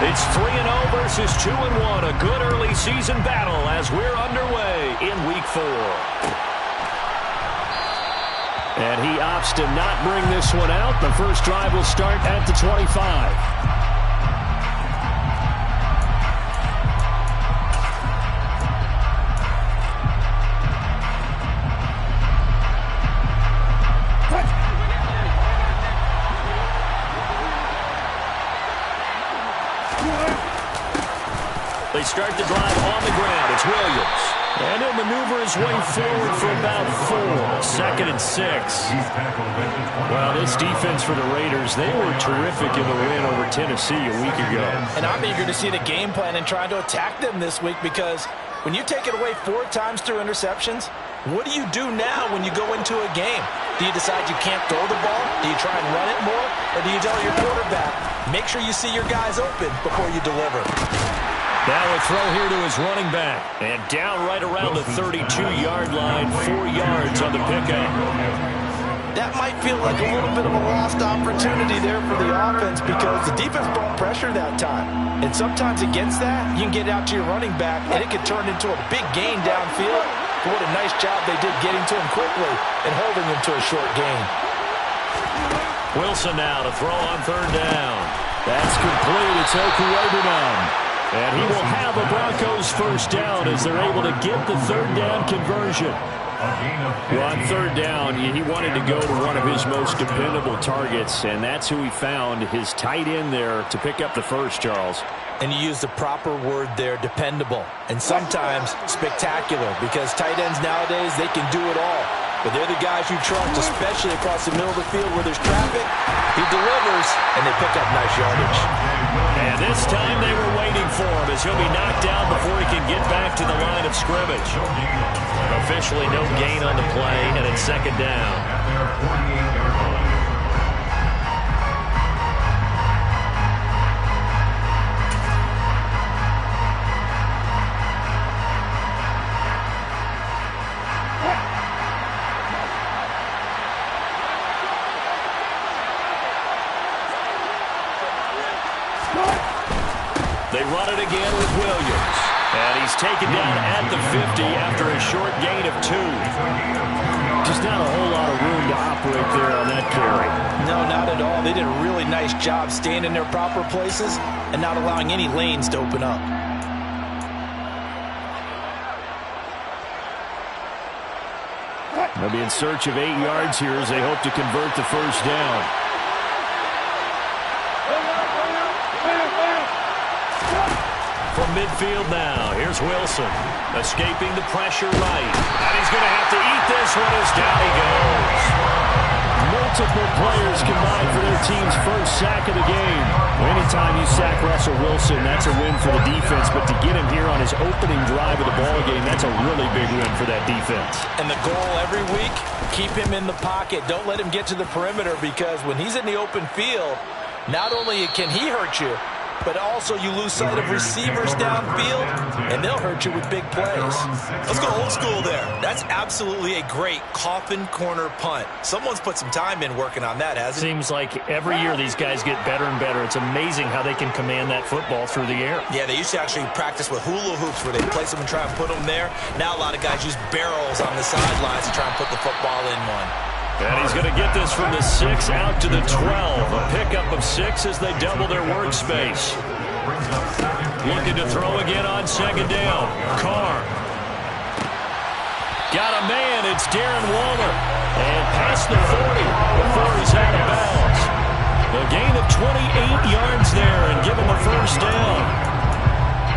It's 3-0 versus 2-1. A good early season battle as we're underway in Week 4. And he opts to not bring this one out. The first drive will start at the 25. They start the drive on the ground. It's Williams. And he'll maneuver his way forward for about 4. 2nd and 6. Well, this defense for the Raiders, they were terrific in the win over Tennessee a week ago. And I'm eager to see the game plan and trying to attack them this week, because when you take it away 4 times through interceptions, what do you do now when you go into a game? Do you decide you can't throw the ball? Do you try and run it more? Or do you tell your quarterback, make sure you see your guys open before you deliver? Now a throw here to his running back. And down right around the 32-yard line. 4 yards on the pickup. That might feel like a little bit of a lost opportunity there for the offense, because the defense brought pressure that time. And sometimes against that, you can get out to your running back, and it could turn into a big gain downfield. But what a nice job they did getting to him quickly and holding him to a short gain. Wilson now to throw on 3rd down. That's complete. It's Okuwebunom. And he will have a Broncos first down as they're able to get the 3rd down conversion. Well, on 3rd down, he wanted to go to one of his most dependable targets, and that's who he found, his tight end there, to pick up the first, Charles. And you use the proper word there, dependable, and sometimes spectacular, because tight ends nowadays, they can do it all. But they're the guys you trust, especially across the middle of the field where there's traffic. He delivers, and they pick up nice yardage. And this time they were waiting for him, as he'll be knocked down before he can get back to the line of scrimmage. Officially no gain on the play, and it's 2nd down. They run it again with Williams. And he's taken down at the 50 after a short gain of 2. Just not a whole lot of room to operate there on that carry. No, not at all. They did a really nice job staying in their proper places and not allowing any lanes to open up. They'll be in search of 8 yards here as they hope to convert the first down. From midfield now, here's Wilson, escaping the pressure right. And he's going to have to eat this one as down he goes. Multiple players combined for their team's first sack of the game. Anytime you sack Russell Wilson, that's a win for the defense. But to get him here on his opening drive of the ball game, that's a really big win for that defense. And the goal every week, keep him in the pocket. Don't let him get to the perimeter, because when he's in the open field, not only can he hurt you, but also you lose sight of receivers downfield, and they'll hurt you with big plays. Let's go old school there. That's absolutely a great coffin corner punt. Someone's put some time in working on that, hasn't it? Seems like every year these guys get better and better. It's amazing how they can command that football through the air. Yeah, they used to actually practice with hula hoops where they place them and try and put them there. Now a lot of guys use barrels on the sidelines to try and put the football in one. And he's going to get this from the 6 out to the 12. A pickup of 6 as they double their workspace. Looking to throw again on 2nd down. Carr. Got a man. It's Darren Waller. And past the 40 before he's out of bounds. A gain of 28 yards there and give him a first down.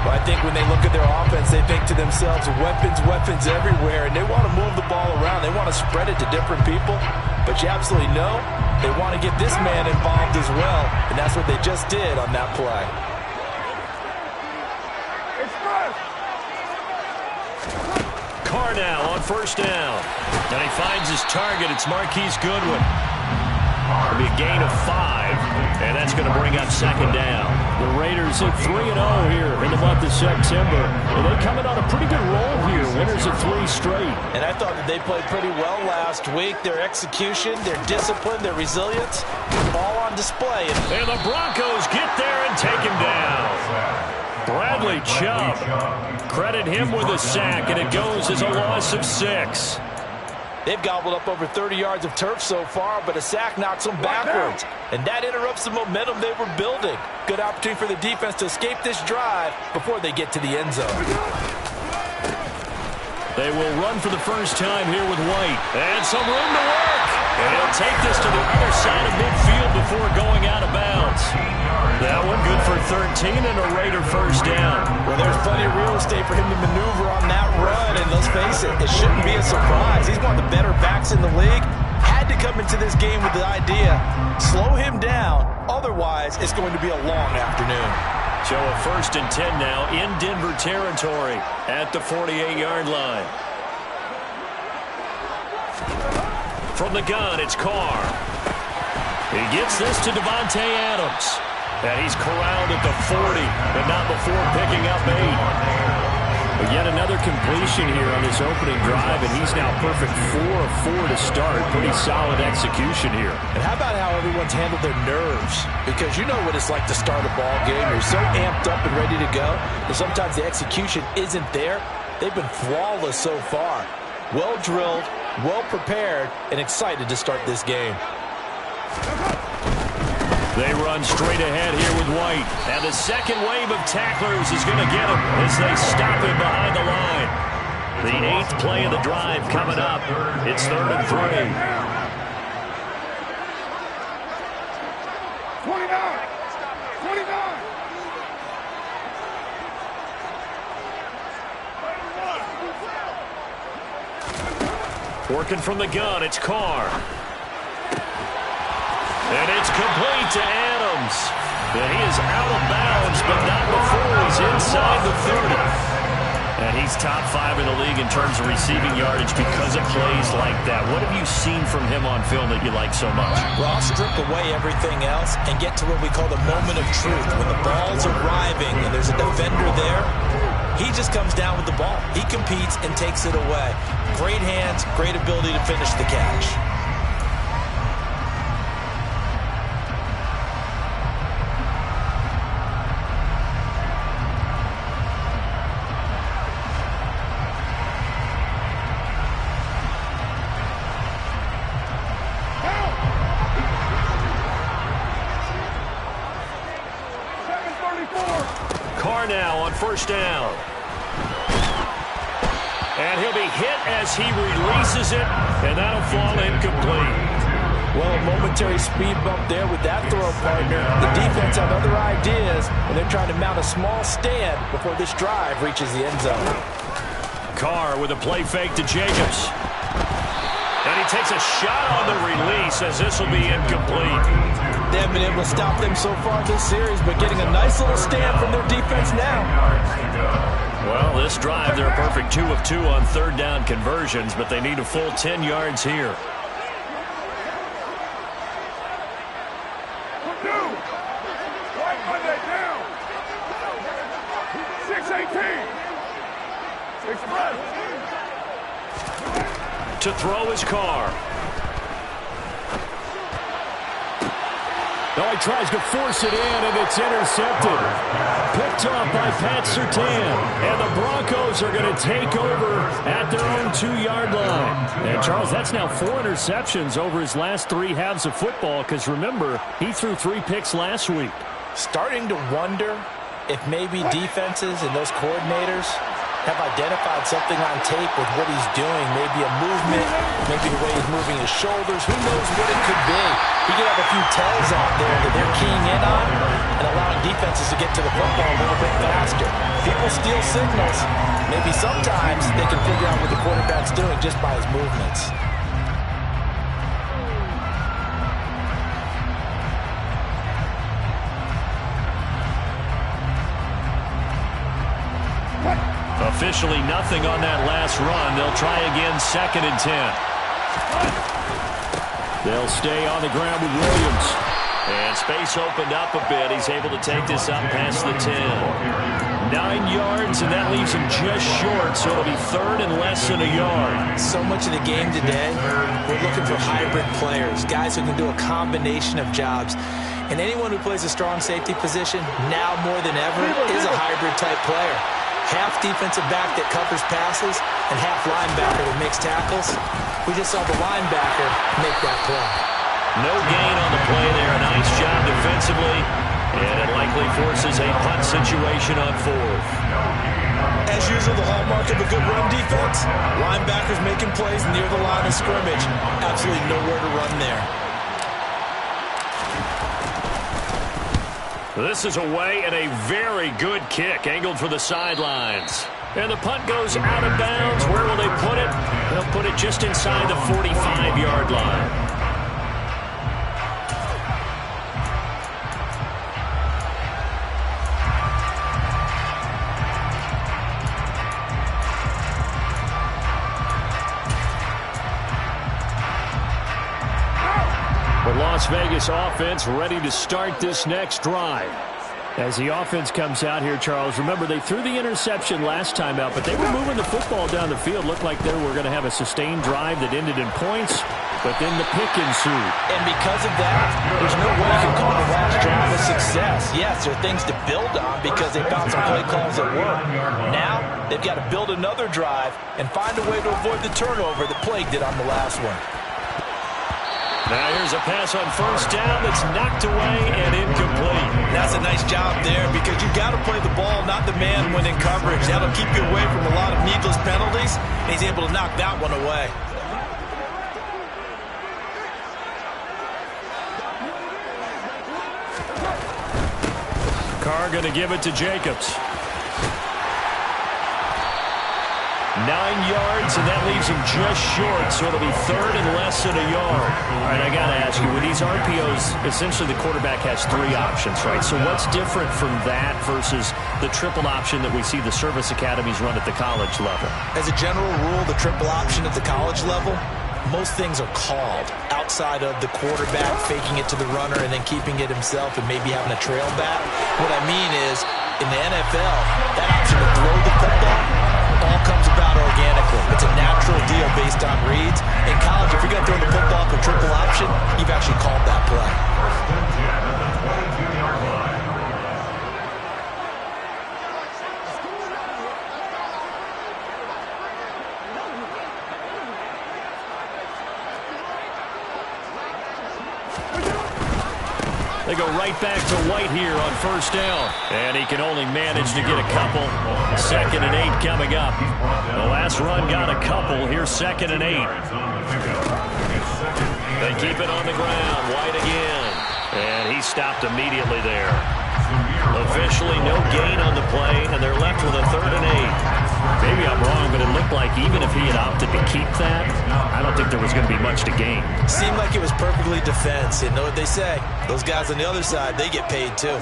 Well, I think when they look at their offense, they think to themselves, weapons, weapons everywhere, and they want to move the ball around. They want to spread it to different people, but you absolutely know they want to get this man involved as well, and that's what they just did on that play. Carr now on first down, and he finds his target. It's Marquise Goodwin. It'll be a gain of 5, and that's going to bring up second down. The Raiders at 3-0 here in the month of September. And they coming on a pretty good roll here, winners of 3 straight. And I thought that they played pretty well last week. Their execution, their discipline, their resilience, all on display. And the Broncos get there and take him down. Bradley Chubb, credit him with a sack, and it goes as a loss of 6. They've gobbled up over 30 yards of turf so far, but a sack knocks them backwards. And that interrupts the momentum they were building. Good opportunity for the defense to escape this drive before they get to the end zone. They will run for the first time here with White. And some room to work. And he'll take this to the other side of midfield before going out of bounds. That one good for 13 and a Raider first down. Well, there's plenty of real estate for him to maneuver on that run. And let's face it, it shouldn't be a surprise. He's one of the better backs in the league. Had to come into this game with the idea, slow him down. Otherwise, it's going to be a long afternoon. So a 1st and 10 now in Denver territory at the 48-yard line. From the gun, it's Carr. He gets this to Devontae Adams. And he's corralled at the 40, but not before picking up 8. But yet another completion here on this opening drive, and he's now perfect 4 of 4 to start. Pretty solid execution here. And how about how everyone's handled their nerves? Because you know what it's like to start a ball game. You're so amped up and ready to go, and sometimes the execution isn't there. They've been flawless so far. Well drilled, well prepared, and excited to start this game. They run straight ahead here with White. And the second wave of tacklers is going to get him as they stop him behind the line. The 8th play of the drive coming up. It's 3rd and 3. 29. Working from the gun, it's Carr. And it's complete to Adams. And he is out of bounds, but not before he's inside the 30. And he's top 5 in the league in terms of receiving yardage because of plays like that. What have you seen from him on film that you like so much? Well, I'll strip away everything else and get to what we call the moment of truth. When the ball's arriving and there's a defender there, he just comes down with the ball. He competes and takes it away. Great hands, great ability to finish the catch. Carr now on 1st down. And he'll be hit as he releases it, and that'll fall incomplete. Well, a momentary speed bump there with that throw, partner. The defense had other ideas, and they're trying to mount a small stand before this drive reaches the end zone. Carr with a play fake to Jacobs. And he takes a shot on the release as this will be incomplete. They haven't been able to stop them so far this series, but getting a nice little stand from their defense now. Well, this drive, they're a perfect 2 of 2 on 3rd down conversions, but they need a full 10 yards here. To throw his Carr. No, he tries to force it in, and it's intercepted. Picked off by Pat Surtain. And the Broncos are going to take over at their own 2-yard line. And, Charles, that's now 4 interceptions over his last 3 halves of football, because, remember, he threw 3 picks last week. Starting to wonder if maybe defenses and those coordinators have identified something on tape with what he's doing. Maybe a movement, maybe the way he's moving his shoulders. Who knows what it could be? He could have a few tells out there that they're keying in on and allowing defenses to get to the football a little bit faster. People steal signals. Maybe sometimes they can figure out what the quarterback's doing just by his movements. Officially nothing on that last run. They'll try again, 2nd and 10. They'll stay on the ground with Williams. And space opened up a bit. He's able to take this up past the 10. 9 yards, and that leaves him just short, so it'll be third and less than a yard. So much of the game today, we're looking for hybrid players, guys who can do a combination of jobs. And anyone who plays a strong safety position, now more than ever, is a hybrid-type player. Half defensive back that covers passes and half linebacker that makes tackles. We just saw the linebacker make that play. No gain on the play there. A nice job defensively. And it likely forces a punt situation on fourth. As usual, the hallmark of a good run defense, linebackers making plays near the line of scrimmage. Absolutely nowhere to run there. This is away and a very good kick angled for the sidelines. And the punt goes out of bounds. Where will they put it? They'll put it just inside the 45-yard line. The Las Vegas offense ready to start this next drive. As the offense comes out here, Charles, remember they threw the interception last time out, but they were moving the football down the field. Looked like they were going to have a sustained drive that ended in points, but then the pick ensued. And because of that, there's no way you can call the last drive a success. Yes, there are things to build on because they found some play calls that work. Now, they've got to build another drive and find a way to avoid the turnover that plagued it on the last one. Now here's a pass on first down that's knocked away and incomplete. That's a nice job there because you've got to play the ball, not the man when in coverage. That'll keep you away from a lot of needless penalties, and he's able to knock that one away. Carr going to give it to Jacobs. 9 yards, and that leaves him just short, so it'll be third and less than a yard. All right, I got to ask you, with these RPOs, essentially the quarterback has 3 options, right? So what's different from that versus the triple option that we see the service academies run at the college level? As a general rule, the triple option at the college level, most things are called outside of the quarterback faking it to the runner and then keeping it himself and maybe having a trail back. What I mean is, in the NFL, that option to throw the football all comes about organically. It's a natural deal based on reads. In college, if you're going to throw the football for triple option, you've actually called that play. They go right back to White here on first down. And he can only manage to get a couple. 2nd and 8 coming up. The last run got a couple. Here's 2nd and 8. They keep it on the ground. White again. And he stopped immediately there. Officially no gain on the play, and they're left with a 3rd and 8. Maybe I'm wrong, but it looked like even if he had opted to keep that, I don't think there was going to be much to gain. Seemed like it was perfectly defense. And know what they say? Those guys on the other side, they get paid too.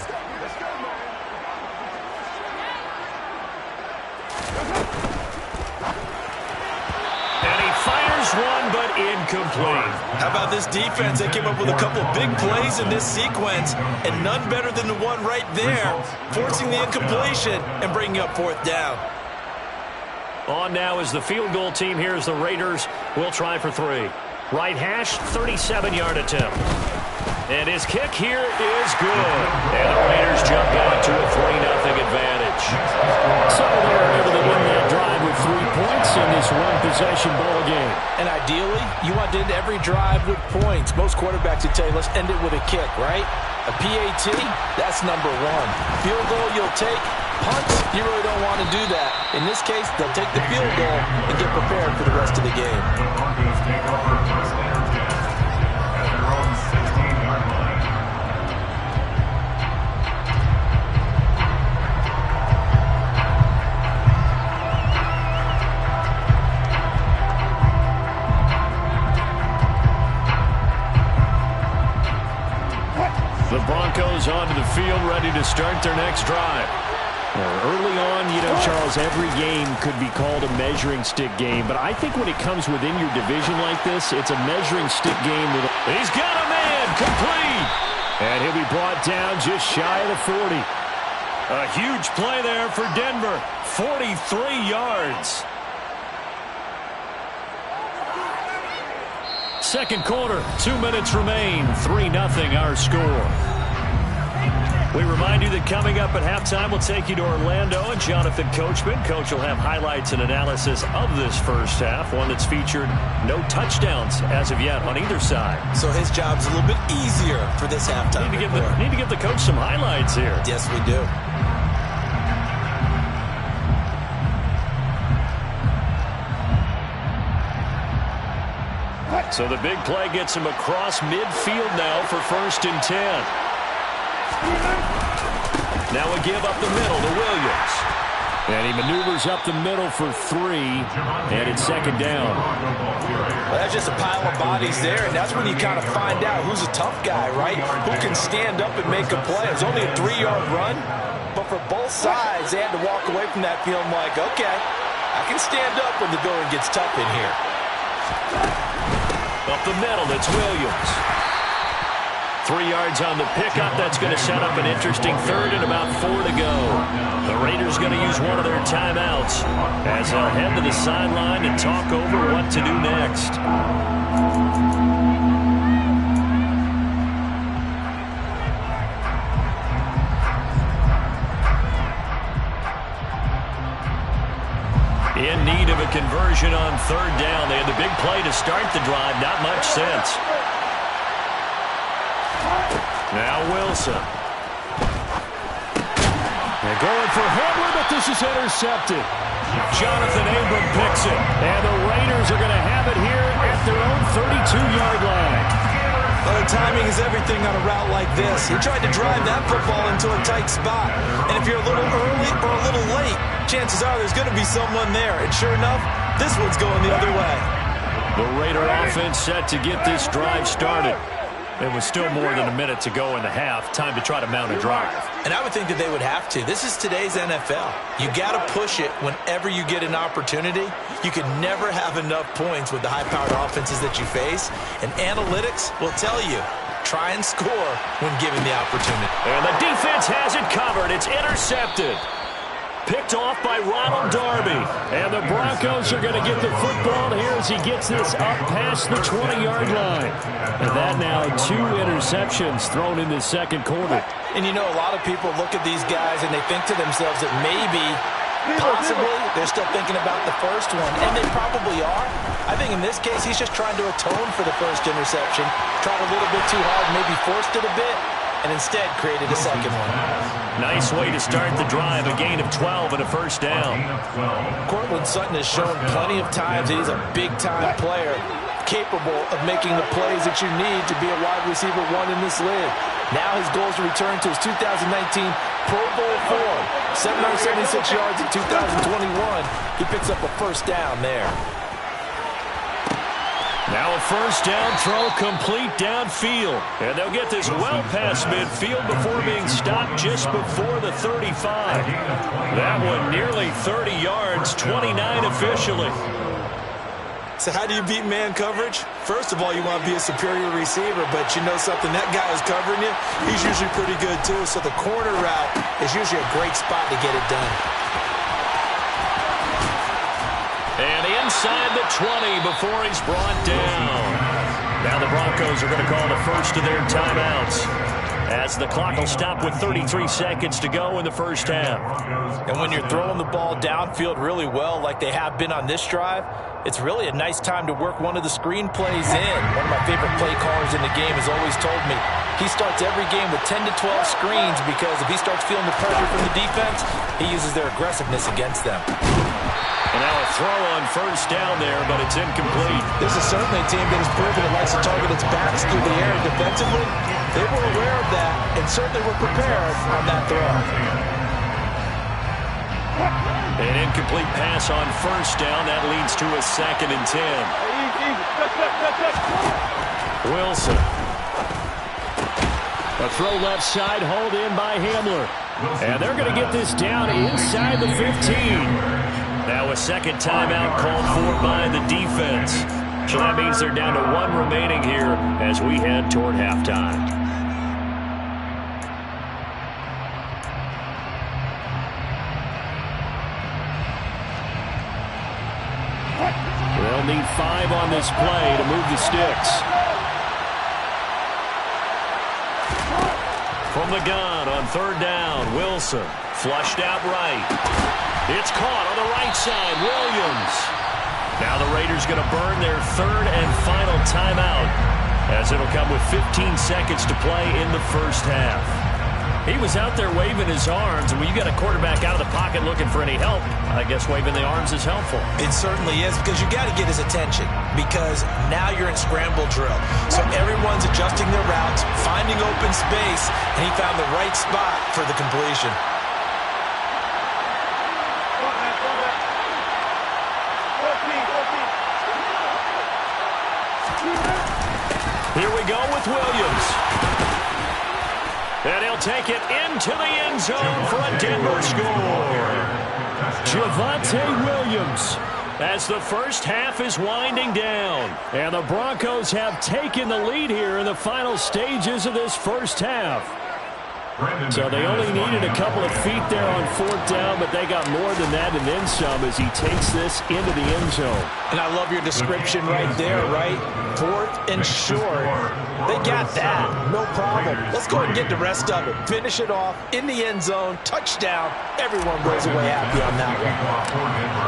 One, but incomplete. How about this defense? They came up with a couple of big plays in this sequence, and none better than the one right there, forcing the incompletion and bringing up 4th down. On now is the field goal team. Here's the Raiders. We'll try for 3. Right hash, 37-yard attempt. And his kick here is good. And the Raiders jump out to a 3-0 advantage. So they're able to win that drive with 3 points in this one-possession ball game. And ideally, you want to end every drive with points. Most quarterbacks would tell you, let's end it with a kick, right? A PAT, that's number 1. Field goal, you'll take. Punts, you really don't want to do that. In this case, they'll take the field goal and get prepared for the rest of the game. The Broncos onto the field, ready to start their next drive. Early on, Charles, every game could be called a measuring stick game. But I think when it comes within your division like this, it's a measuring stick game. He's got a man, complete. And he'll be brought down just shy of the 40. A huge play there for Denver. 43 yards. Second quarter, 2 minutes remain. 3-0 our score. We remind you that coming up at halftime, we'll take you to Orlando and Jonathan Coachman. Coach will have highlights and analysis of this first half, one that's featured no touchdowns as of yet on either side. So his job's a little bit easier for this halftime. Need to give the coach some highlights here. Yes, we do. So the big play gets him across midfield now for 1st and 10. Now a give up the middle to Williams. And he maneuvers up the middle for 3, and it's 2nd down. Well, that's just a pile of bodies there, and that's when you kind of find out who's a tough guy, right? Who can stand up and make a play. It was only a 3-yard run, but for both sides, they had to walk away from that feeling like, okay, I can stand up when the going gets tough in here. Up the middle, it's Williams. 3 yards on the pickup. That's going to set up an interesting 3rd and about 4 to go. The Raiders going to use one of their timeouts as they'll head to the sideline and talk over what to do next. In need of a conversion on 3rd down. They had the big play to start the drive. Not much sense. Now Wilson. They're going for Hamler, but this is intercepted. Jonathan Abram picks it. And the Raiders are going to have it here at their own 32-yard line. Well, the timing is everything on a route like this. He tried to drive that football into a tight spot. And if you're a little early or a little late, chances are there's going to be someone there. And sure enough, this one's going the other way. The Raider offense set to get this drive started. It was still more than a minute to go in the half. Time to try to mount a drive. And I would think that they would have to. This is today's NFL. You got to push it whenever you get an opportunity. You can never have enough points with the high-powered offenses that you face. And analytics will tell you, try and score when given the opportunity. And the defense has it covered. It's intercepted. Picked off by Ronald Darby. And the Broncos are going to get the football here as he gets this up past the 20-yard line. And that now 2 interceptions thrown in the second quarter. And you know, a lot of people look at these guys and they think to themselves that maybe, possibly, they're still thinking about the first one. And they probably are. I think in this case, he's just trying to atone for the first interception. Tried a little bit too hard, maybe forced it a bit, and instead created a second one. Nice way to start the drive. A gain of 12 and a first down. Courtland Sutton has shown plenty of times that he's a big-time player, capable of making the plays that you need to be a wide receiver 1 in this league. Now his goal is to return to his 2019 Pro Bowl form. 776 yards in 2021. He picks up a first down there. Now a first down throw complete downfield. And they'll get this well past midfield before being stopped just before the 35. That one nearly 30 yards, 29 officially. So how do you beat man coverage? First of all, you want to be a superior receiver, but you know something, that guy who's covering you, he's usually pretty good too. So the corner route is usually a great spot to get it done. And inside the 20 before he's brought down. Now the Broncos are going to call the first of their timeouts as the clock will stop with 33 seconds to go in the first half. And when you're throwing the ball downfield really well like they have been on this drive, it's really a nice time to work one of the screen plays in. One of my favorite play callers in the game has always told me he starts every game with 10 to 12 screens because if he starts feeling the pressure from the defense, he uses their aggressiveness against them. And now a throw on first down there, but it's incomplete. This is certainly a team that has proven it likes to target its backs through the air defensively. They were aware of that and certainly were prepared on that throw. An incomplete pass on first down. That leads to a 2nd and 10. Wilson. A throw left side, hauled in by Hamler. And they're going to get this down inside the 15. Now a second timeout called for by the defense. So that means they're down to one remaining here as we head toward halftime. They'll need 5 on this play to move the sticks. From the gun on third down, Wilson flushed out right. It's caught on the right side, Williams. Now the Raiders going to burn their third and final timeout as it'll come with 15 seconds to play in the first half. He was out there waving his arms, and when you got a quarterback out of the pocket looking for any help, I guess waving the arms is helpful. It certainly is, because you got to get his attention, because now you're in scramble drill. So everyone's adjusting their routes, finding open space, and he found the right spot for the completion. Here we go with Williams. And he'll take it into the end zone for a Denver score. Javonte Williams, as the first half is winding down. And the Broncos have taken the lead here in the final stages of this first half. So they only needed a couple of feet there on fourth down, but they got more than that and then some as he takes this into the end zone. And I love your description right there, right? Fourth and short. They got that. No problem. Let's go ahead and get the rest of it. Finish it off in the end zone. Touchdown. Everyone goes away happy on that one.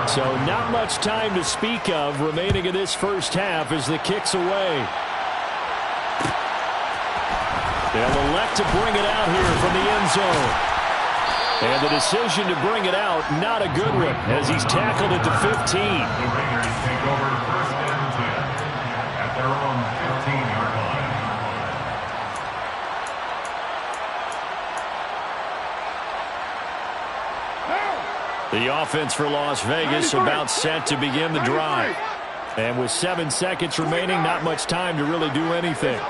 So not much time to speak of remaining in this first half as the kick's away. They'll elect to bring it out here from the end zone. And the decision to bring it out, not a good one, as he's tackled at the 15. The offense for Las Vegas about set to begin the drive. And with 7 seconds remaining, not much time to really do anything.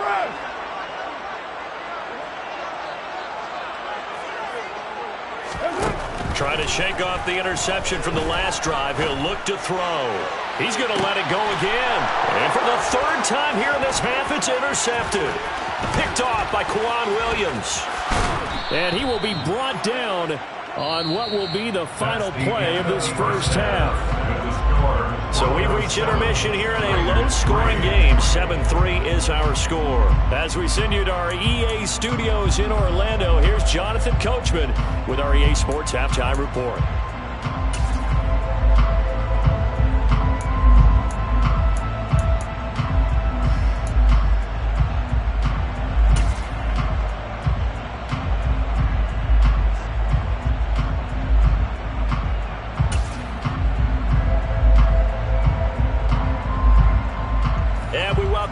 Trying to shake off the interception from the last drive. He'll look to throw. He's going to let it go again. And for the third time here in this half, it's intercepted. Picked off by Quan Williams. And he will be brought down on what will be the final play of this first half. So we reach intermission here in a low-scoring game. 7-3 is our score. As we send you to our EA studios in Orlando, here's Jonathan Coachman with our EA Sports Halftime Report.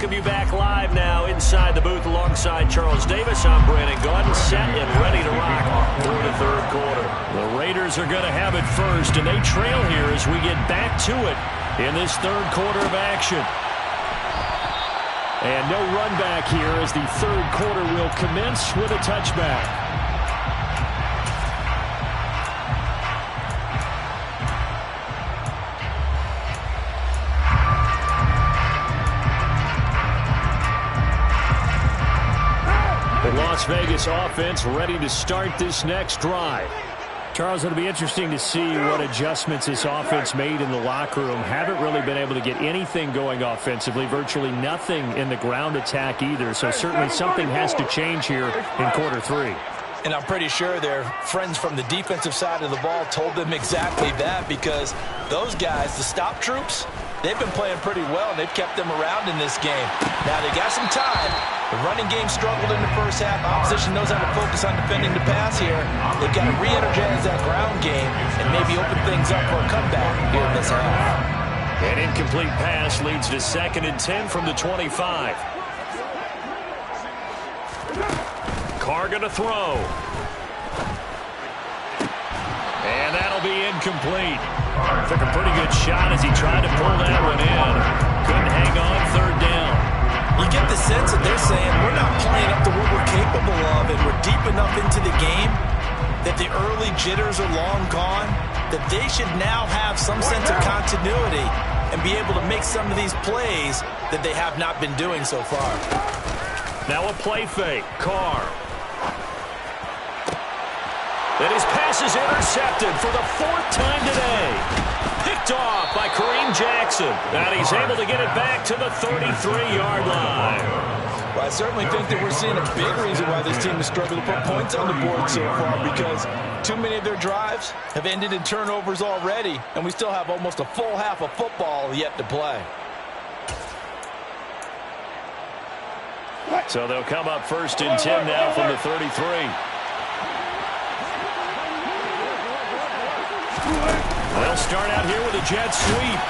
Welcome you back live now inside the booth alongside Charles Davis. I'm Brandon Gordon, set and ready to rock for the third quarter. The Raiders are going to have it first, and they trail here as we get back to it in this third quarter of action. And no run back here as the third quarter will commence with a touchback. Las Vegas offense ready to start this next drive. Charles, it'll be interesting to see what adjustments this offense made in the locker room. Haven't really been able to get anything going offensively, virtually nothing in the ground attack either. So certainly something has to change here in quarter three. And I'm pretty sure their friends from the defensive side of the ball told them exactly that, because those guys, the stop troops, they've been playing pretty well, and they've kept them around in this game. Now, they got some time. The running game struggled in the first half. Opposition knows how to focus on defending the pass here. They've got to re-energize that ground game and maybe open things up for a comeback here in this half. An incomplete pass leads to 2nd and 10 from the 25. Carr going to throw. And that'll be incomplete. Took a pretty good shot as he tried to pull that one in. Couldn't hang on, third down. You get the sense that they're saying we're not playing up to what we're capable of, and we're deep enough into the game that the early jitters are long gone, that they should now have some sense of continuity and be able to make some of these plays that they have not been doing so far. Now a play fake. Carr. And his pass is intercepted for the 4th time today. Picked off by Kareem Jackson. And he's able to get it back to the 33-yard line. Well, I certainly think that we're seeing a big reason why this team has struggled to put points on the board so far, because too many of their drives have ended in turnovers already, and we still have almost a full half of football yet to play. So they'll come up 1st and 10 now from the 33. They'll start out here with a jet sweep.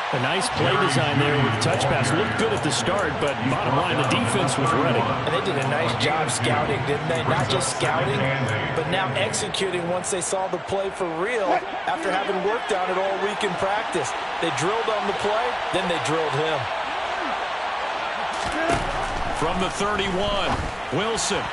A nice play design there with the touch pass. Looked good at the start, but bottom line, the defense was ready. And they did a nice job scouting, didn't they? Not just scouting, but now executing once they saw the play for real after having worked on it all week in practice. They drilled on the play, then they drilled him. From the 31, Wilson.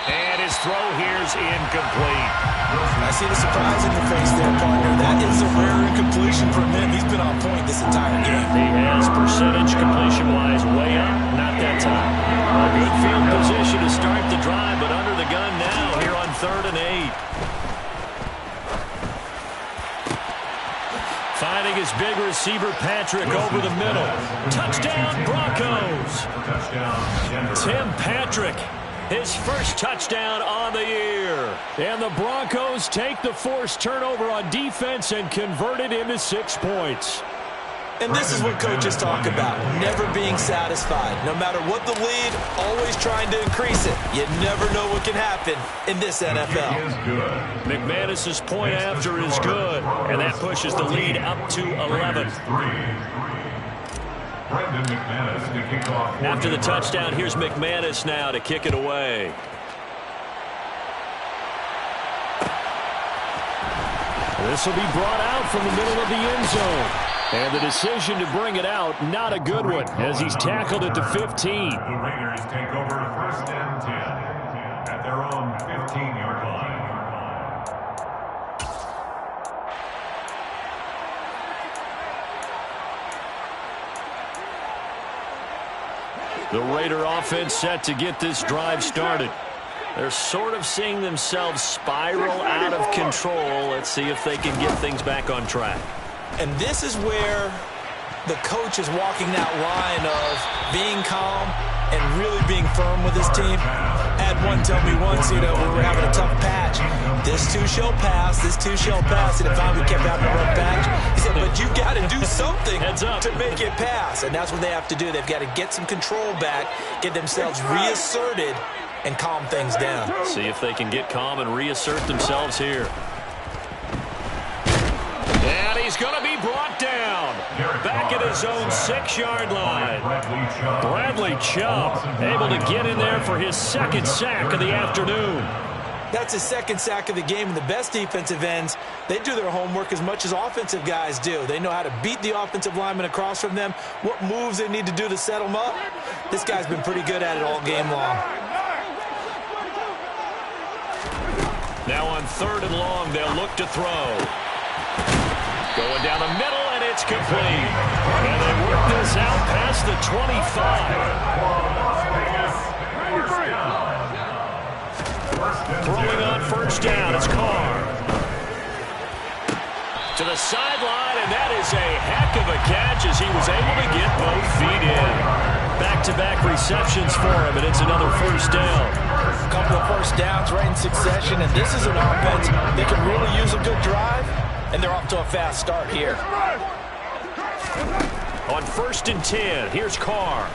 And his throw here's incomplete. I see the surprise in your face there, partner. That is a rare incompletion from him. He's been on point this entire game. He has percentage completion-wise way up. Not that time. A good field position to start the drive, but under the gun now here on 3rd and 8. Finding his big receiver, Patrick, over the middle. Touchdown, Broncos. Tim Patrick, his first touchdown on the year. And the Broncos take the forced turnover on defense and convert it into 6 points. And this is what coaches talk about, never being satisfied. No matter what the lead, always trying to increase it. You never know what can happen in this NFL. McManus's point after is good, and that pushes the lead up to 11. After the touchdown, here's McManus now to kick it away. This will be brought out from the middle of the end zone. And the decision to bring it out, not a good one, as he's tackled at the 15. The Raiders take over 1st and 10 at their own 15-yard line. The Raider offense set to get this drive started. They're sort of seeing themselves spiral out of control. Let's see if they can get things back on track. And this is where the coach is walking that line of being calm and really being firm with his team. I had one tell me once, we were having a tough patch. This too shall pass, this too shall pass. And if we kept having a rough patch, he said, but you got to do something to make it pass. And that's what they have to do. They've got to get some control back, get themselves reasserted, and calm things down. See if they can get calm and reassert themselves here. And he's going to be brought down. Back at his own 6-yard line. Bradley Chubb able to get in there for his 2nd sack of the afternoon. That's his 2nd sack of the game. And the best defensive ends, they do their homework as much as offensive guys do. They know how to beat the offensive lineman across from them, what moves they need to do to set them up. This guy's been pretty good at it all game long. Now on 3rd and long, they'll look to throw. Going down the middle, and it's complete. And they work this out past the 25. Throwing on 1st down, it's Carr. To the sideline, and that is a heck of a catch as he was able to get both feet in. Back-to-back receptions for him, and it's another 1st down. A couple of 1st downs right in succession, and this is an offense that can really use a good drive. And they're off to a fast start here. On 1st and 10, here's Carr.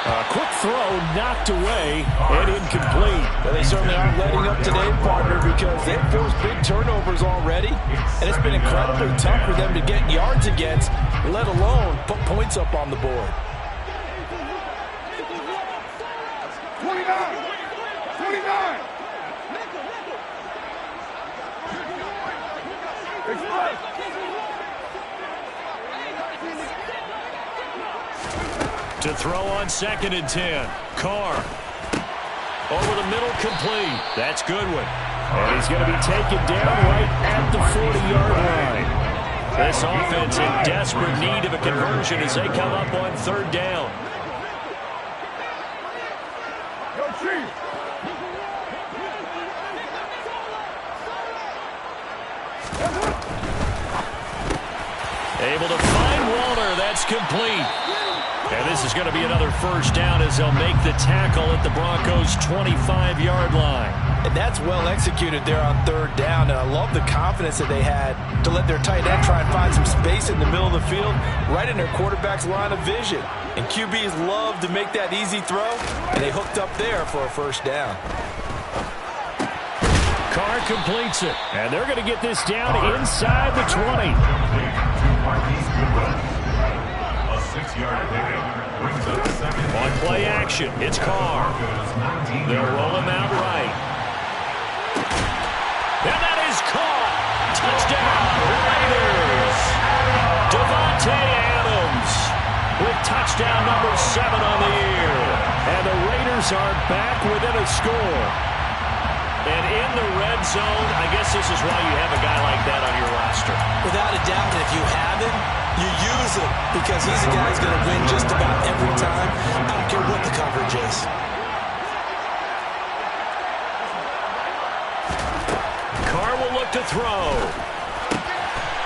A quick throw knocked away and incomplete. Well, they certainly aren't letting up today, partner, because they've forced big turnovers already. And it's been incredibly tough for them to get yards against, let alone put points up on the board. 29! To throw on 2nd and 10. Carr. Over the middle, complete. That's Goodwin. And he's going to be taken down right at the 40-yard line. This offense in desperate need of a conversion as they come up on third down. Able to find Walter. That's complete. And this is going to be another first down as they'll make the tackle at the Broncos' 25-yard line. And that's well executed there on third down. And I love the confidence that they had to let their tight end try and find some space in the middle of the field, right in their quarterback's line of vision. And QBs love to make that easy throw, and they hooked up there for a first down. Carr completes it. And they're going to get this down inside the 20. On play action, it's Carr. They'll roll him out right. And that is caught. Touchdown, Raiders. Devontae Adams with touchdown number 7 on the year. And the Raiders are back within a score. And in the red zone, I guess this is why you have a guy like that on your roster. Without a doubt, and if you have him, you use him because he's a guy who's going to win just about every time. I don't care what the coverage is. Carr will look to throw.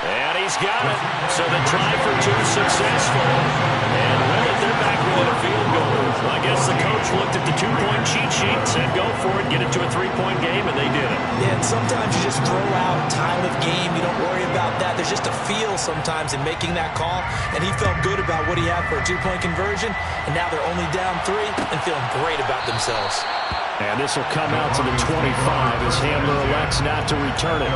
And he's got it. So the try for 2 successful. And with it, they're back within a field goal. I guess the coach looked at the 2-point cheat sheet and said, go for it, get it to a 3-point game, and they did it. Yeah, and sometimes you just throw out time of game. You don't worry about that. There's just a feel sometimes in making that call, and he felt good about what he had for a 2-point conversion, and now they're only down 3 and feeling great about themselves. And this will come out to the 25 as Hamler elects not to return it.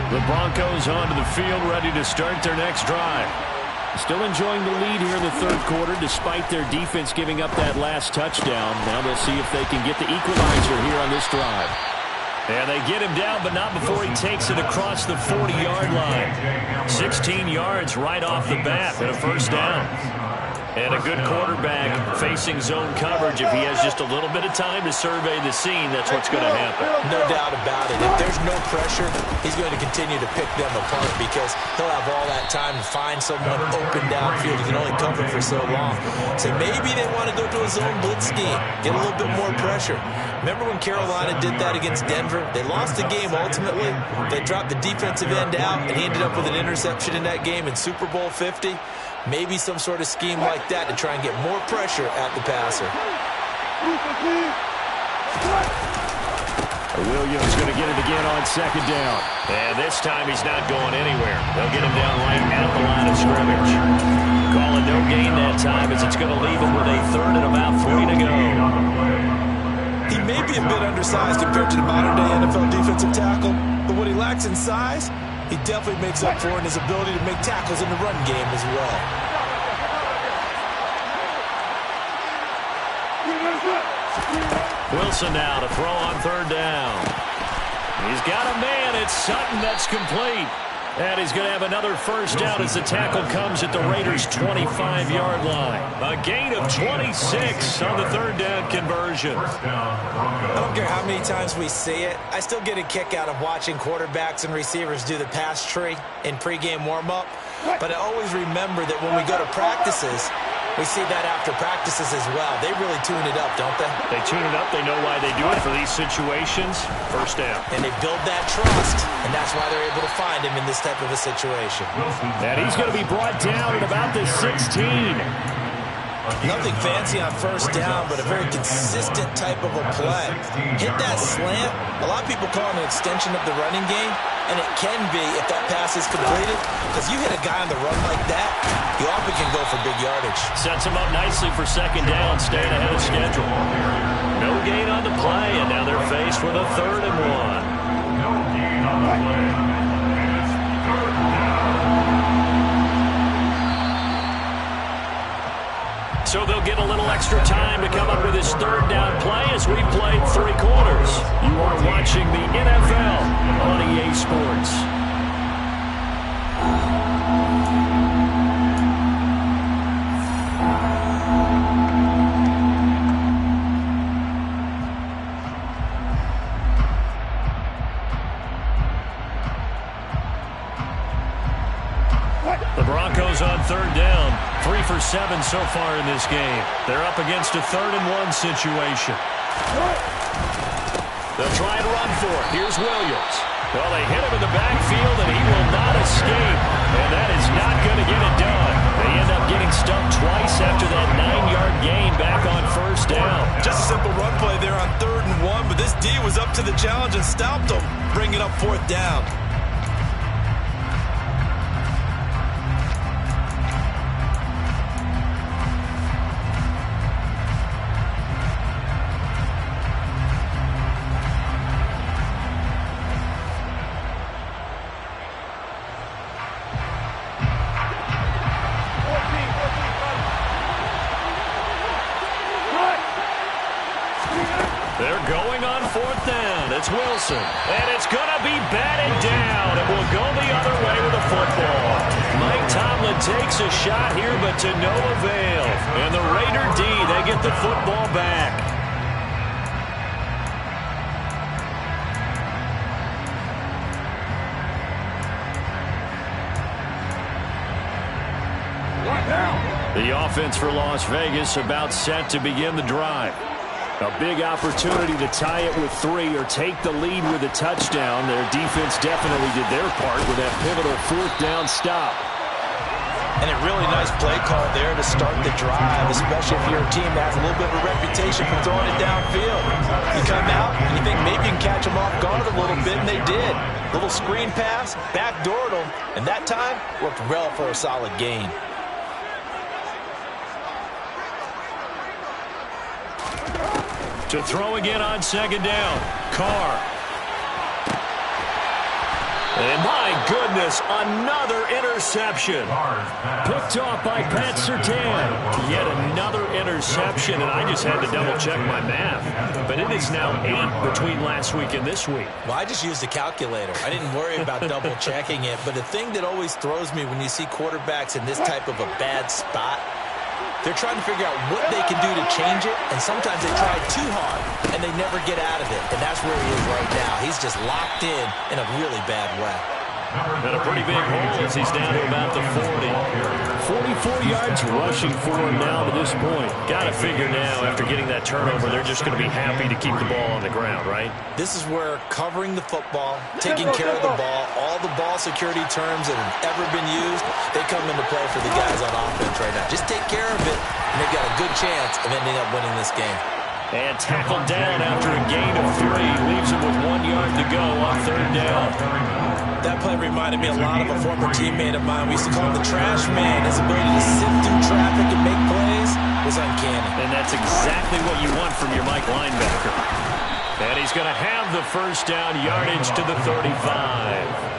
The Broncos onto the field, ready to start their next drive. Still enjoying the lead here in the third quarter, despite their defense giving up that last touchdown. Now they'll see if they can get the equalizer here on this drive. And they get him down, but not before he takes it across the 40-yard line. 16 yards right off the bat and a first down. And a good quarterback facing zone coverage. If he has just a little bit of time to survey the scene, that's what's going to happen. No doubt about it. If there's no pressure, he's going to continue to pick them apart because he'll have all that time to find someone open downfield. You can only cover for so long. So maybe they want to go to a zone blitz scheme, get a little bit more pressure. Remember when Carolina did that against Denver? They lost the game ultimately. They dropped the defensive end out, and he ended up with an interception in that game in Super Bowl 50. Maybe some sort of scheme like that to try and get more pressure at the passer. Williams going to get it again on second down. And this time he's not going anywhere. They'll get him down right at the line of scrimmage. Call it no gain that time as it's going to leave him with a third and about 3 to go. He may be a bit undersized compared to the modern-day NFL defensive tackle, but what he lacks in size, he definitely makes up for in his ability to make tackles in the run game as well. Wilson now to throw on third down. He's got a man. It's Sutton. That's complete. And he's going to have another first down as the tackle comes at the Raiders' 25-yard line. A gain of 26 on the third down conversion. I don't care how many times we see it. I still get a kick out of watching quarterbacks and receivers do the pass tree in pregame warm-up. But I always remember that when we go to practices, we see that after practices as well. They really tune it up, don't they? They tune it up. They know why they do it for these situations. First down. And they build that trust, and that's why they're able to find him in this type of a situation. And he's going to be brought down at about the 16. Nothing fancy on first down, but a very consistent type of a play. Hit that slant. A lot of people call it an extension of the running game, and it can be if that pass is completed, because you hit a guy on the run like that, you often can go for big yardage. Sets him up nicely for second down, staying ahead of schedule. No gain on the play, and now they're faced with a 3rd and 1. No gain on the play. It's 3rd down. So they'll get a little extra time to come up with his 3rd down play as we played 3 quarters. You are watching the NFL on EA Sports. The Broncos on third down. 3 for 7 so far in this game. They're up against a 3rd-and-1 situation. They'll try and run for it. Here's Williams. Well, they hit him in the backfield, and he will not escape. And that is not going to get it done. They end up getting stumped twice after that 9-yard gain back on 1st down. Just a simple run play there on 3rd and 1, but this D was up to the challenge and stopped him, bringing up 4th down. They're going on 4th down. It's Wilson. And it's going to be batted down. It will go the other way with the football. Mike Tomlin takes a shot here, but to no avail. And the Raider D, they get the football back. The offense for Las Vegas about set to begin the drive. A big opportunity to tie it with 3 or take the lead with a touchdown. Their defense definitely did their part with that pivotal 4th down stop. And a really nice play call there to start the drive, especially if you're a team that has a little bit of a reputation for throwing it downfield. You come out and you think maybe you can catch them off guard a little bit, and they did. Little screen pass, backdoored them, and that time worked well for a solid gain. To throw again on 2nd down. Carr. And my goodness, another interception. Picked off by Pat Surtain. Yet another interception, and I just had to double-check my math. But it is now 8 between last week and this week. Well, I just used a calculator. I didn't worry about double-checking it. But the thing that always throws me when you see quarterbacks in this type of a bad spot, they're trying to figure out what they can do to change it, and sometimes they try too hard, and they never get out of it. And that's where he is right now. He's just locked in a really bad way. And a pretty big hole as he's down to about the 40. 44 yards rushing for him now to this point. Got to figure now, after getting that turnover, they're just going to be happy to keep the ball on the ground, right? This is where covering the football, taking care of the ball, all the ball security terms that have ever been used, they come into play for the guys on offense right now. Just take care of it, and they've got a good chance of ending up winning this game. And tackled down after a gain of 3. Leaves him with 1 yard to go on 3rd down. That play reminded me a lot of a former teammate of mine. We used to call him the trash man. His ability to sift through traffic and make plays was uncanny. And that's exactly what you want from your Mike linebacker. And he's going to have the 1st down yardage to the 35.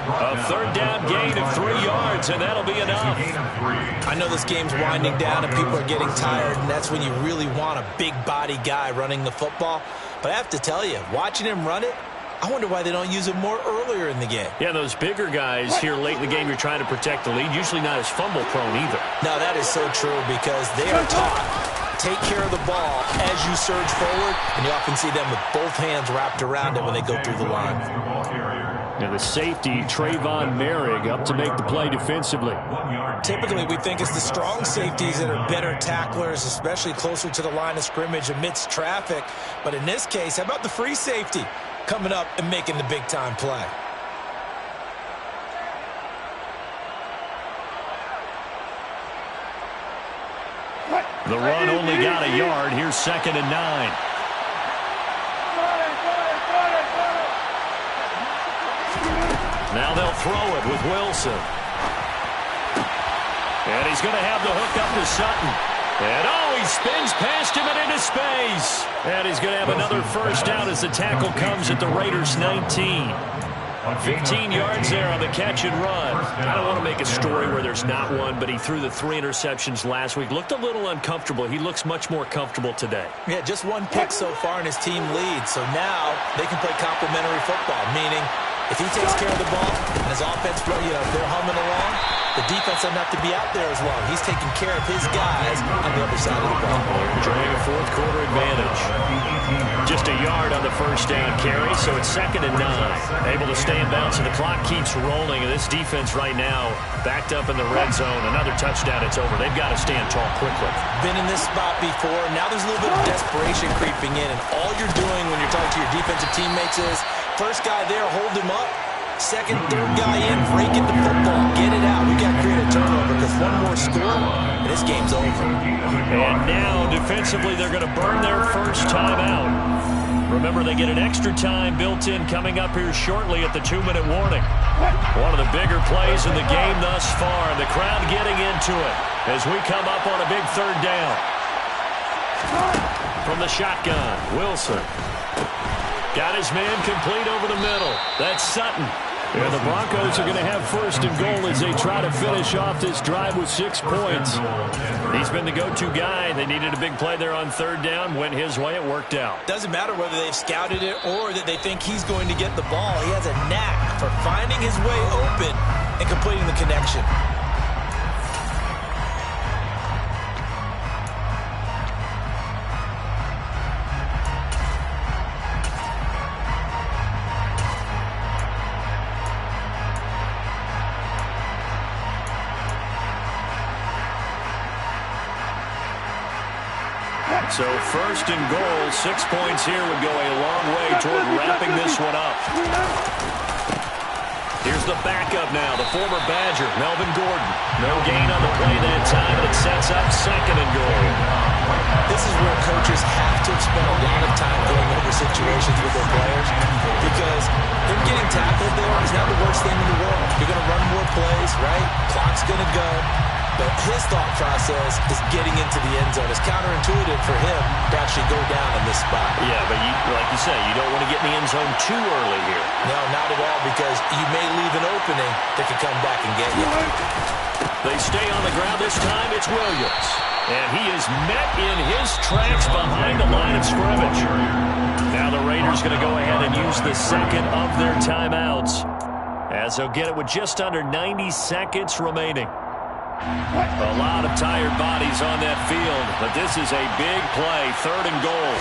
A 3rd down gain of 3 yards, and that'll be enough. I know this game's winding down and people are getting tired, and that's when you really want a big body guy running the football. But I have to tell you, watching him run it, I wonder why they don't use him more earlier in the game. Yeah, those bigger guys here late in the game, you're trying to protect the lead, usually not as fumble prone either. No, that is so true because they are taught, take care of the ball as you surge forward, and you often see them with both hands wrapped around it when they go through the line. Now the safety, Trayvon Merrick, up to make the play defensively. Typically, we think it's the strong safeties that are better tacklers, especially closer to the line of scrimmage amidst traffic. But in this case, how about the free safety coming up and making the big-time play? The run only got a yard. Here's 2nd and 9. Now they'll throw it with Wilson. And he's going to have the hook up to Sutton. And he spins past him and into space. And he's going to have another 1st down as the tackle comes at the Raiders' 19. 15 yards there on the catch and run. I don't want to make a story where there's not one, but he threw the 3 interceptions last week. Looked a little uncomfortable. He looks much more comfortable today. Yeah, just 1 pick so far and his team leads. So now they can play complementary football, meaning If he takes care of the ball and his offense, they're humming along, the defense doesn't have to be out there as long. He's taking care of his guys on the other side of the ball. Enjoying a fourth quarter advantage. Just a yard on the first down carry, so it's 2nd and 9. Able to stay in bounds, and the clock keeps rolling. And this defense right now backed up in the red zone. Another touchdown, it's over. They've got to stand tall quickly. Been in this spot before. Now there's a little bit of desperation creeping in, and all you're doing when you're talking to your defensive teammates is first guy there, hold him up. Second, third guy in, break it the football. Get it out. We got to create a turnover because one more score, and this game's over. And now, defensively, they're going to burn their first timeout. Remember, they get an extra time built in coming up here shortly at the 2-minute warning. One of the bigger plays in the game thus far, and the crowd getting into it as we come up on a big 3rd down. From the shotgun, Wilson. Got his man complete over the middle. That's Sutton. And the Broncos are going to have 1st and goal as they try to finish off this drive with 6 points. He's been the go-to guy. They needed a big play there on 3rd down. Went his way. It worked out. Doesn't matter whether they've scouted it or that they think he's going to get the ball. He has a knack for finding his way open and completing the connection. So 1st and goal, 6 points here would go a long way toward wrapping this one up. Here's the backup now, the former Badger, Melvin Gordon. No gain on the play that time, and it sets up 2nd and goal. This is where coaches have to spend a lot of time going over situations with their players because them getting tackled there is not the worst thing in the world. You're going to run more plays, right? Clock's going to go. But his thought process is getting into the end zone. It's counterintuitive for him to actually go down in this spot. Yeah, but like you say, you don't want to get in the end zone too early here. No, not at all, because you may leave an opening that could come back and get you. They stay on the ground this time. It's Williams. And he is met in his tracks behind the line of scrimmage. Now the Raiders going to go ahead and use the 2nd of their timeouts, as they'll get it with just under 90 seconds remaining. A lot of tired bodies on that field, but this is a big play, 3rd and goal.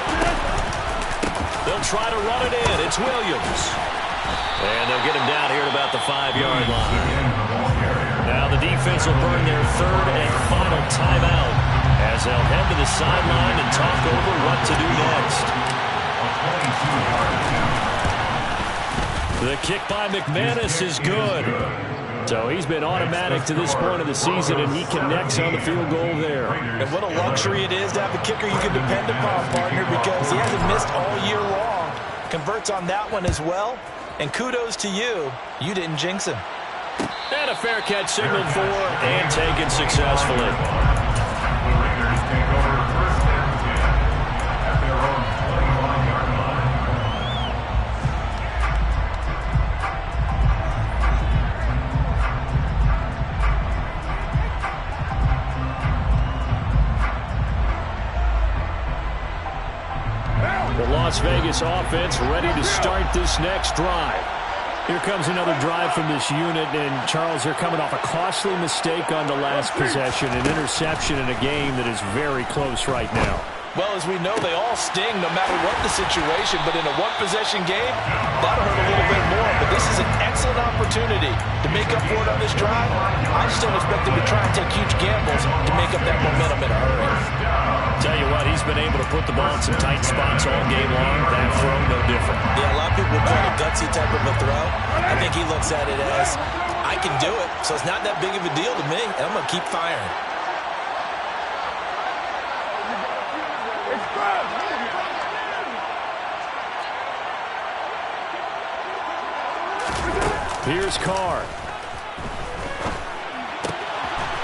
They'll try to run it in. It's Williams. And they'll get him down here at about the 5-yard line. Now the defense will burn their 3rd and final timeout as they'll head to the sideline and talk over what to do next. The kick by McManus is good. So he's been automatic to this point of the season, and he connects on the field goal there. And what a luxury it is to have a kicker you can depend upon, partner, because he hasn't missed all year long. Converts on that one as well. And kudos to you. You didn't jinx him. And a fair catch signaled for and taken successfully. The Las Vegas offense ready to start this next drive. Here comes another drive from this unit, and Charles, they're coming off a costly mistake on the last possession, an interception in a game that is very close right now. Well, as we know, they all sting no matter what the situation, but in a one-possession game, that'll hurt a little bit more. But this is an excellent opportunity to make up for it on this drive. I just don't expect them to try and take huge gambles to make up that momentum in a hurry. Tell you what, he's been able to put the ball in some tight spots all game long. That throw, no different. Yeah, a lot of people will call it a gutsy type of a throw. I think he looks at it as, I can do it, so it's not that big of a deal to me, and I'm going to keep firing. Here's Carr.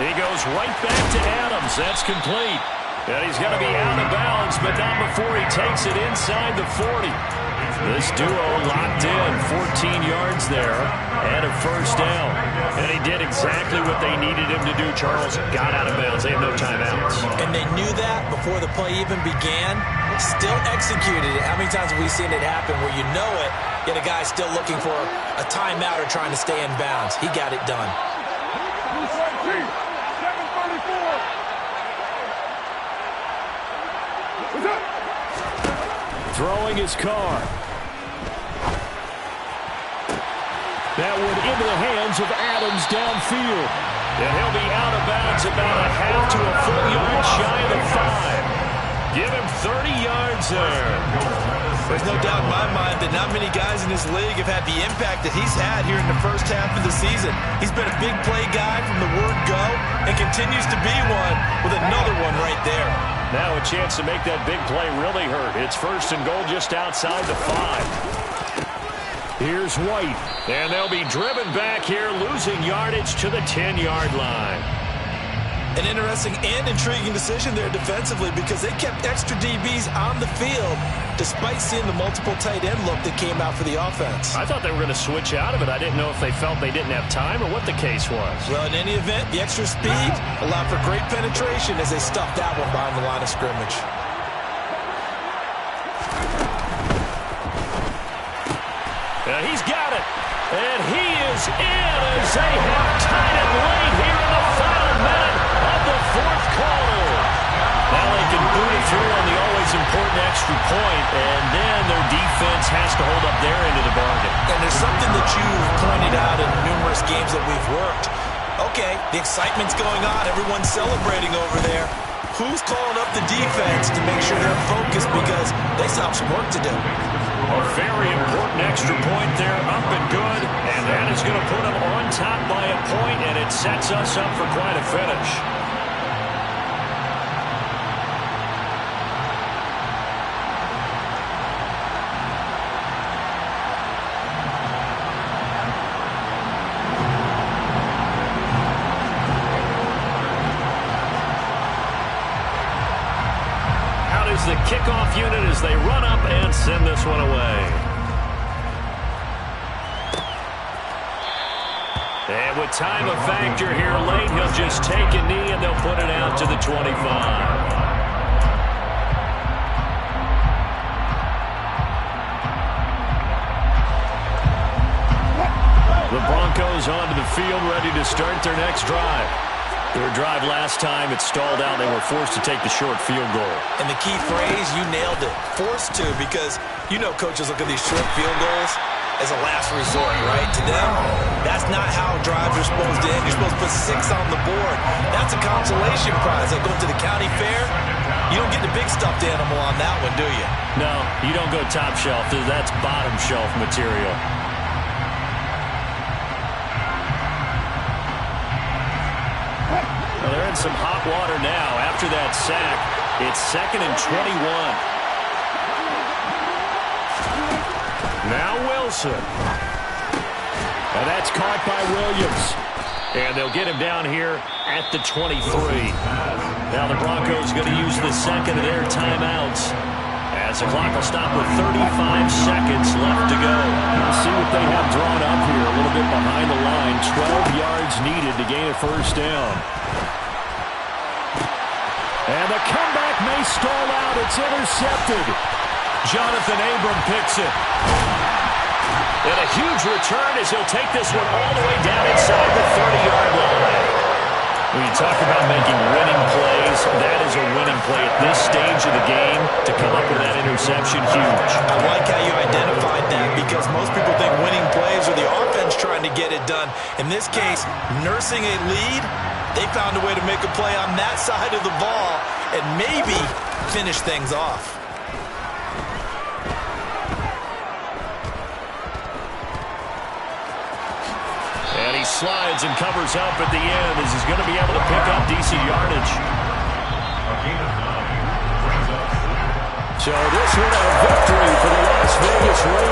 He goes right back to Adams. That's complete. And he's going to be out of bounds, but not before he takes it inside the 40. This duo locked in, 14 yards there, and a first down. And he did exactly what they needed him to do, Charles. Got out of bounds. They have no timeouts. And they knew that before the play even began. Still executed it. How many times have we seen it happen where you know it, yet a guy's still looking for a timeout or trying to stay in bounds? He got it done. Throwing his car. That one into the hands of Adams downfield. And he'll be out of bounds about a half to a full yard shy of the 5. Give him 30 yards there. There's no doubt in my mind that not many guys in this league have had the impact that he's had here in the first half of the season. He's been a big play guy from the word go and continues to be one with another one right there. Now a chance to make that big play really hurt. It's first and goal just outside the 5. Here's White. And they'll be driven back here, losing yardage to the 10-yard line. An interesting and intriguing decision there defensively because they kept extra DBs on the field despite seeing the multiple tight end look that came out for the offense. I thought they were going to switch out of it. I didn't know if they felt they didn't have time or what the case was. Well, in any event, the extra speed allowed for great penetration as they stuffed that one behind the line of scrimmage. He's got it. And he is in as they have tied it late here in the final minute of the fourth quarter. Now they can boot it through on the always important extra point, and then their defense has to hold up their end of the bargain. And there's something that you've pointed out in numerous games that we've worked. Okay, the excitement's going on. Everyone's celebrating over there. Who's calling up the defense to make sure they're focused because they still have some work to do? A very important extra point there, up and good, and that is going to put them on top by a point, and it sets us up for quite a finish. The kickoff unit as they run up and send this one away. And with time a factor here late, he'll just take a knee and they'll put it out to the 25. The Broncos onto the field, ready to start their next drive. Their drive last time, it stalled out. They were forced to take the short field goal. And the key phrase, you nailed it. Forced to, because you know coaches look at these short field goals as a last resort, right? To them, that's not how drives are supposed to end. You're supposed to put 6 on the board. That's a consolation prize. Like going to the county fair, you don't get the big stuffed animal on that one, do you? No, you don't go top shelf. That's bottom shelf material. Well, they're in some hot water now. After that sack, it's 2nd and 21. Now Wilson. And that's caught by Williams. And they'll get him down here at the 23. Now the Broncos going to use the second of their timeouts, as the clock will stop with 35 seconds left to go. We'll see what they have drawn up here. A little bit behind the line. 12 yards needed to gain a first down. And the comeback may stall out. It's intercepted. Jonathan Abram picks it. And a huge return as he'll take this one all the way down inside the 30-yard line. When you talk about making winning plays, that is a winning play at this stage of the game. To come up with that interception, huge. I like how you identified that because most people think winning plays are the offense trying to get it done. In this case, nursing a lead, they found a way to make a play on that side of the ball and maybe finish things off. And he slides and covers up at the end as he's going to be able to pick up decent yardage. So this one a victory for the Las Vegas Raiders.